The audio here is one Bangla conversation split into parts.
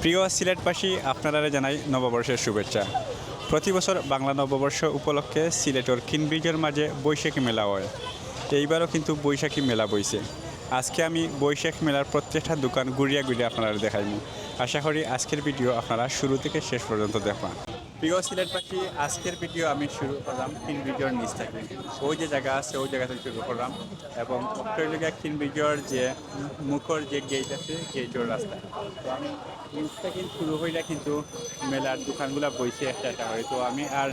প্রিয় সিলেটবাসী, আপনারা জানাই নববর্ষের শুভেচ্ছা। প্রতি বছর বাংলা নববর্ষ উপলক্ষে সিলেটের কিনব্রিজের মাঝে বৈশাখী মেলা হয়। এইবারও কিন্তু বৈশাখী মেলা বইছে। আজকে আমি বৈশাখ মেলার প্রত্যেকটা দোকান ঘুরিয়া ঘুরিয়ে আপনারা দেখাইব। আশা করি আজকের ভিডিও আপনারা শুরু থেকে শেষ পর্যন্ত দেখবেন। প্রিয় সিলেটবাসী, আজকের ভিডিও আমি শুরু করলাম কিনব্রিজের নিচ থেকে। ওই যে জায়গা আছে ওই জায়গা থেকে শুরু করলাম এবং অস্ট্রেলিয়া কিনব্রিজের যে মুখর যে গেট আছে গেটের রাস্তা। তো আমি নিচ থেকে শুরু হইলে কিন্তু মেলার দোকানগুলো বইছে একটা একটা হয়। তো আমি আর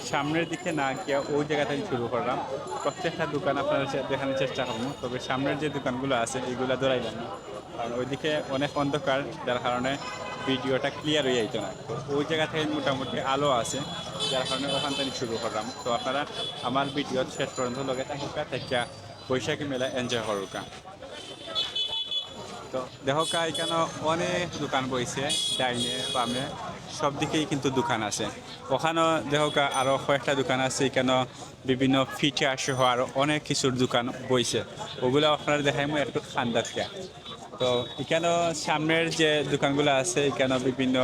সামনের দিকে না গিয়ে ওই জায়গা থেকে শুরু করলাম। প্রত্যেকটা দোকান আপনারা দেখানোর চেষ্টা করবো, তবে সামনের যে দোকানগুলো আছে এগুলো ধরাইলাম না, কারণ ওইদিকে অনেক অন্ধকার, যার কারণে ভিডিওটা ক্লিয়ার হয়ে যাইতো না। তো ওই জায়গা থেকে মোটামুটি আলো আছে, যার কারণে ওখান থেকে শুরু করলাম। তো আপনারা আমার ভিডিও শেষ পর্যন্ত লগে থাকুকা থেকে বৈশাখী মেলা এনজয় করুকা। তো দেখা এখানে অনেক দোকান বইছে, ডাইনে বামে সব দিকেই কিন্তু দোকান আছে। ওখানেও দেখা আরও কয়েকটা দোকান আছে, এখানে বিভিন্ন ফিটে সহ আরও অনেক কিছুর দোকান বইছে। ওগুলো আপনারা দেখাই একটু ঠান্ডা থেকে। তো এখানেও সামনের যে দোকানগুলো আছে এখানেও বিভিন্ন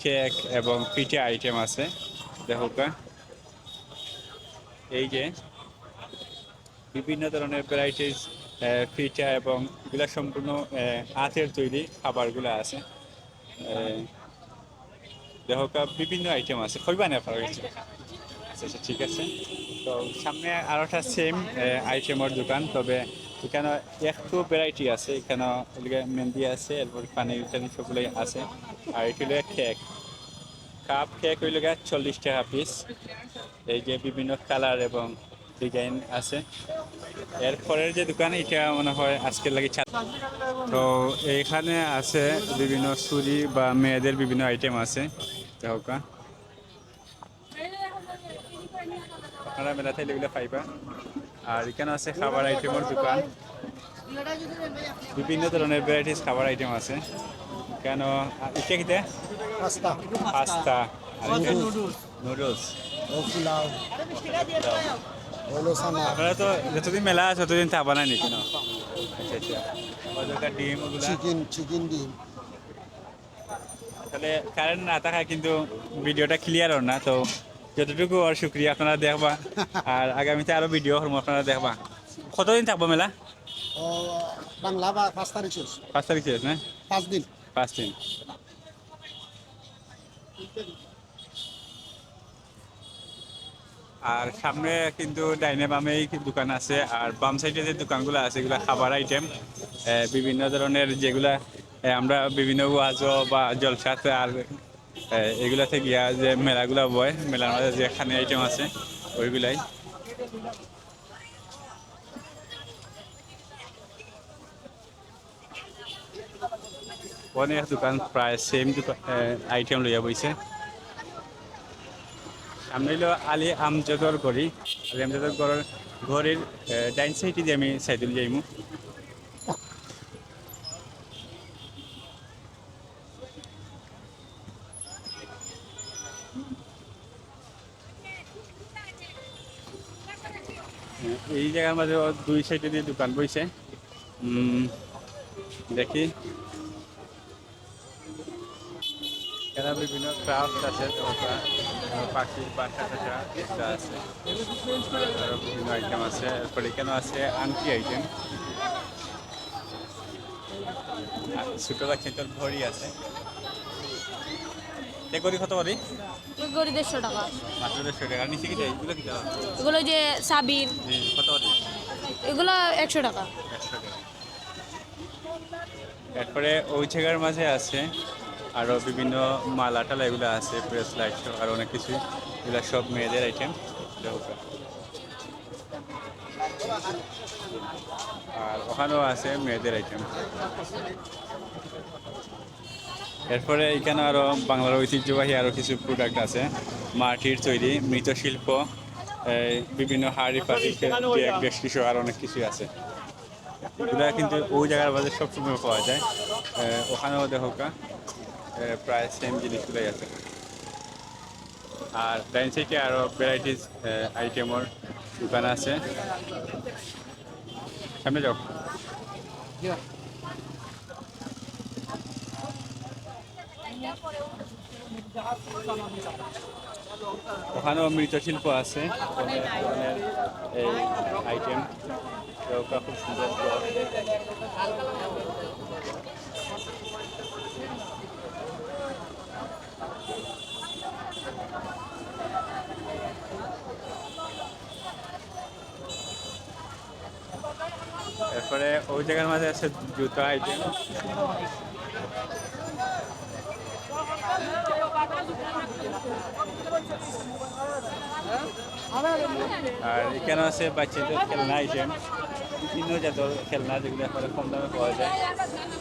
কেক এবং পিঠে আইটেম আছে। দেখা এই যে বিভিন্ন ধরনের ভ্যারাইটিস পিঠা এবং এগুলো সম্পূর্ণ হাতের তৈরি খাবারগুলো আছে। দেখা বিভিন্ন আইটেম আছে, কইবানি আপনার কাছে? আচ্ছা আচ্ছা, ঠিক আছে। তো সামনে আরও একটা সেম আইটেমের দোকান, তবে এখানে একটু ভ্যারাইটি আছে। এখানে মেহেন্দি আছে, এরপর পানির টানি সবগুলোই আছে। আর এটি হলো কেক, কাপ কেক হইল 40 টাকা পিস। এই যে বিভিন্ন কালার এবং ডিজাইন আছে। এরপরের যে দোকান এটা মনে হয় আজকের লাগে। তো এইখানে আছে বিভিন্ন চুরি বা মেয়েদের বিভিন্ন আইটেম আছে। দেখা আপনারা মেলা থাইলে এগুলো পাইবা। আর এখানে আছে খাবার আইটেমের দোকান, বিভিন্ন ধরনের ভ্যারাইটিস খাবার আইটেম আছে। কেন এটা কিতে পাস্তা পাস্তা আর নুডলস। হলো সানা আপনারা তো যতদিন মেলা আছে ততদিন থাকবা না নাকি না? আচ্ছা আচ্ছা, ওদের ডিম ওগুলা। চিকেন ডিম আসলে কারেন্ট না থাকায় কিন্তু ভিডিওটা ক্লিয়ার না। তো যতটুকু আর শুক্রিয়া, আপনারা দেখবা। আর আগামীতে আরো ভিডিও করবো, আপনারা দেখবা। কতদিন থাকবো মেলা? ও বাংলা বা 5 তারিখ শেষ 5 তারিখ শেষ না? 5 দিন 5 দিন। আর সামনে কিন্তু ডাইনে বামেই দোকান আছে, আর বাম সাইডে যে দোকানগুলো আছে এগুলো খাবার আইটেম বিভিন্ন ধরনের, যেগুলা আমরা বিভিন্ন ওয়াজ বা জলসাতে আর এগুলাতে গিয়া যে মেলাগুলা বয়, মেলার মধ্যে যে খানি আইটেম আছে ওইগুলাই। অনেক দোকান প্রায় সেম আইটেম লইয়া বইছে। সামনে হইল আলী আমজাদর গড়ি। আলী আমজাদর ঘরের ডাইন সাইডে দিয়ে আমি সাইদুল যাইমু। এই জায়গার মাঝে দুই সাইডে দিয়ে দোকান বইছে। দেখি এখানে বিভিন্ন ক্রাফট আছে, পাখির বাসা টাসা এটা আছে, আরো বিভিন্ন আইটেম আছে। এরপর এখানে আছে আংটি আইটেম, ছোট বাচ্চা তোর ঘড়ি আছে। এ ঘড়ি কত করে? গড়ি 150 টাকা। মাত্র 150 টাকা। নিচে কি দেয় এগুলো? কি দেওয়া? এগুলো যে সাবির, কত করে? এগুলো 100 টাকা। 100 টাকা। এরপরে ওই জায়গার মাঝে আছে আরো বিভিন্ন মালা টালা এগুলো আছে, প্রেস লাইট আর অনেক কিছু। এগুলো সব মেয়েদের আইটেম। আর ওখানেও আছে মেয়েদের আইটেম। এরপরে এখানে আরো বাংলার ঐতিহ্যবাহী আরো কিছু প্রোডাক্ট আছে, মাটির তৈরি মৃৎশিল্প, বিভিন্ন হাড়ি পাতি বেশ কিছু আর অনেক কিছু আছে। এগুলো কিন্তু ওই জায়গার বাজারে সবসময় পাওয়া যায়। ওখানেও দেখা প্রায় সেম জিনিসগুলোই আছে। আর ডাইন সাইডে আরো ভ্যারাইটিস আইটেমের দোকান আছে। সামনে যাও। ওখানেও মৃৎশিল্প আছে অনেক ধরনের এই আইটেম, চৌকা খুব সুন্দর। এরপরে ওই জায়গার মাঝে আছে জুতা আইটেম। আর এখানে আছে বাচ্চাদের খেলনা আইটেম, বিভিন্ন জাতের খেলনা যেগুলো এখন কম দামে পাওয়া যায়।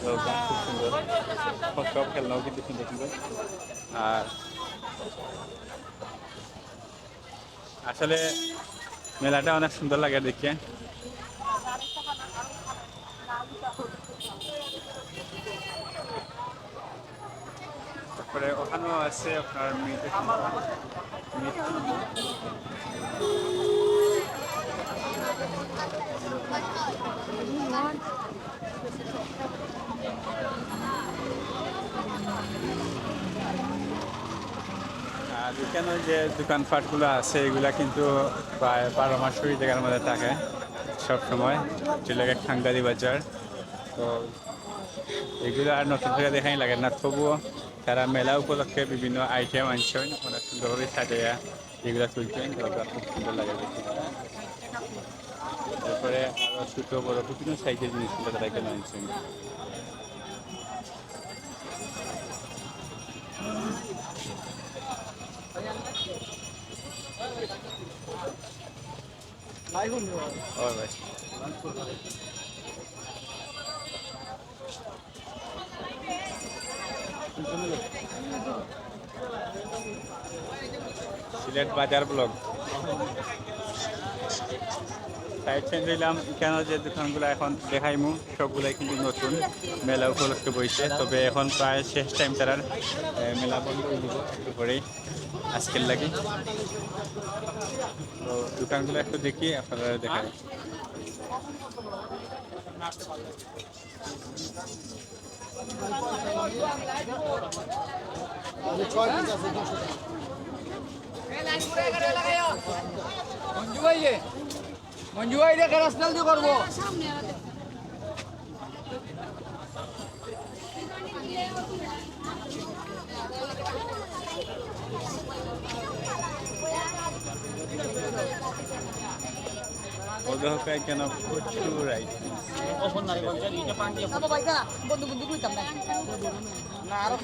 তো খুব সুন্দর, সব খেলনাও কিন্তু সুন্দর সুন্দর। আর আসলে মেলাটা অনেক সুন্দর লাগে দেখে। তারপরে ওখানেও আছে আপনার আর এখানে যে দোকানপাটগুলো আছে এগুলা কিন্তু প্রায় 12 মাস ওই জায়গার মধ্যে থাকে সব সময়, যেটা খাঙ্গারি বাজার। তো এগুলো আর নতুন করে দেখাই লাগে না, তবুও তারা মেলা উপলক্ষে বিভিন্ন আইটেম আনছেন অনেক সুন্দরভাবে সাজাইয়া এগুলো তুলছেন, এগুলো খুব সুন্দর লাগে দেখতে। তারপরে আরো ছোট বড় বিভিন্ন সাইজের জিনিসগুলো তারা এখানে আনছেন। Alright. সিলেট বাজার ব্লগ সাইড চেঞ্জ হইলাম। এখানে যে দোকানগুলো এখন দেখাইমু সবগুলাই কিন্তু নতুন, মেলা উপলক্ষে বইছে। তবে এখন প্রায় শেষ টাইম তারার, মেলা বন্ধ হয়ে যাব একটু পরেই আজকের লাগি। তো দোকানগুলো একটু দেখি আপনারা দেখাই। মঞ্জু ভাই রে রাস্তাল দিয়ে করবো। ওদের কেন প্রচুর আইটেম। বন্ধু বন্ধু কইতাম না না আরো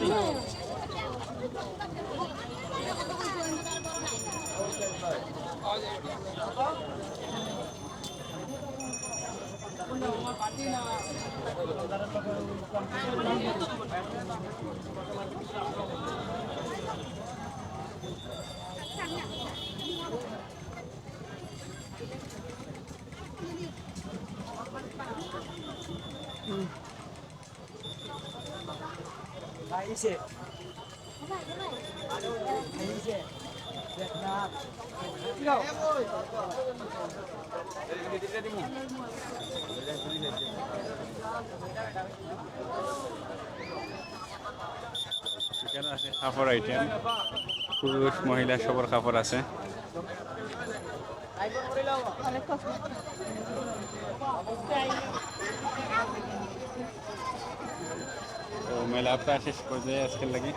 Ahí sí. Ahí sí. এখানে আছে কাপড় আইটেম, পুরুষ মহিলা সবার কাপড় আছে। তো মেলা প্রায় শেষ পর্যায়ে আজকের লাগে।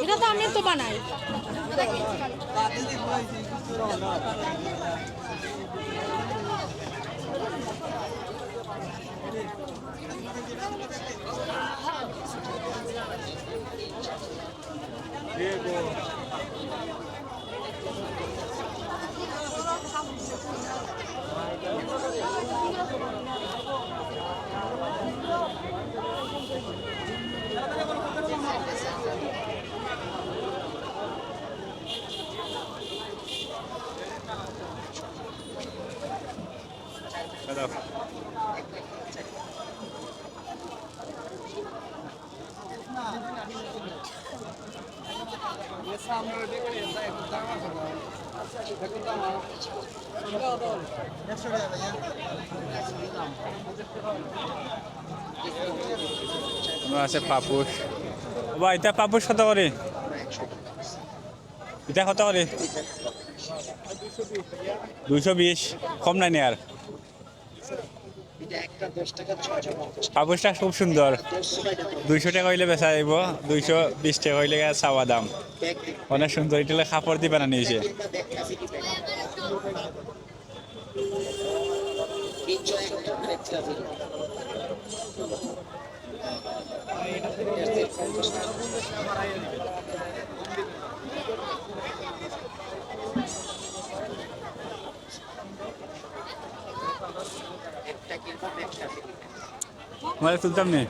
এটা তো আমি তো বানাই। আছে পাপুস বাবা, এটা পাপুস কত করে? এটা কত করে? 220, কম নাই আর। পাপুসটা খুব সুন্দর, 200 টাকা হইলে বেচা যাইব, 220 টাকা হইলে চাওয়া দাম। অনেক সুন্দর, এটা কাপড় দিয়ে বানানো হয়েছে। মোবাইল তুলতাম নি,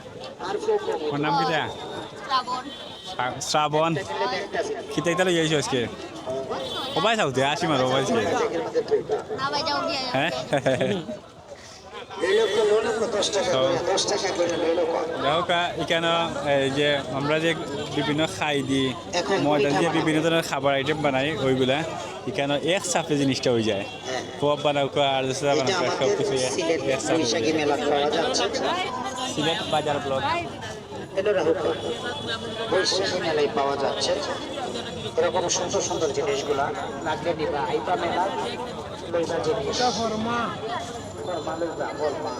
ওর নাম কিটা? শ্রাবণ। কিতা কিতা লই আইছো আজকে? সবাই চাওতে আসি মারো সবাই হ্যাঁ। দেখো এখানে এই যে আমরা যে বিভিন্ন খাই দিই, ময়দা দিয়ে বিভিন্ন ধরনের খাবার আইটেম বানাই, ওইগুলা এখানে এক সাফে জিনিসটা হয়ে যায়। পপ বানাও আর বানাও সব কিছু সিলেট বাজার ব্লক। বৈশাখী মেলায় পাওয়া যাচ্ছে এরকম সুন্দর সুন্দর জিনিসগুলা লাগলে নিবা আইবা মেলা লইবা জিনিস ফরমা লইবা ফরমা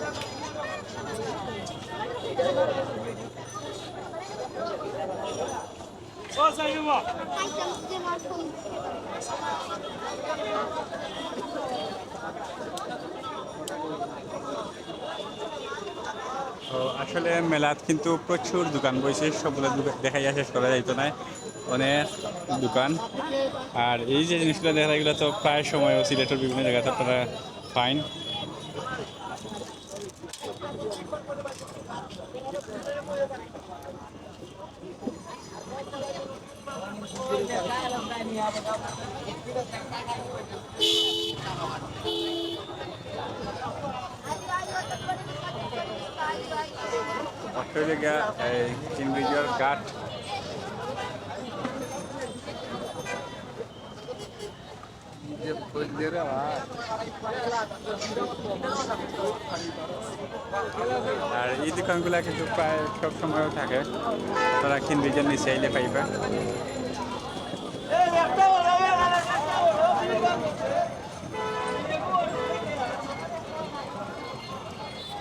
তো আসলে মেলাত কিন্তু প্রচুর দোকান বইছে, সবগুলো দেখাইয়া শেষ করা যাইতো না, অনেক দোকান। আর এই যে জিনিসগুলো দেখা এগুলো তো প্রায় সময় সিলেটের বিভিন্ন জায়গাতে আপনারা ফাইন। অস্ট্রেলিয়া কিনব্রিজের কাঠ, আর এই দোকানগুলো কিন্তু প্রায় সব সময়ও থাকে, তারা কিনব্রিজের নিচে আইলে পাইবা।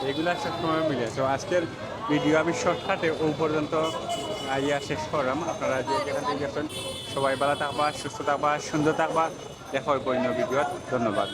এগুলা সব সময় মিলে। তো আজকের ভিডিও আমি শর্টকাটে ও পর্যন্ত ইয়া শেষ করলাম। আপনারা যে যেখান থেকে গেছেন সবাই ভালো থাকবা, সুস্থ থাকবা, সুন্দর থাকবা। দেখা হয় অন্য ভিডিওত। ধন্যবাদ।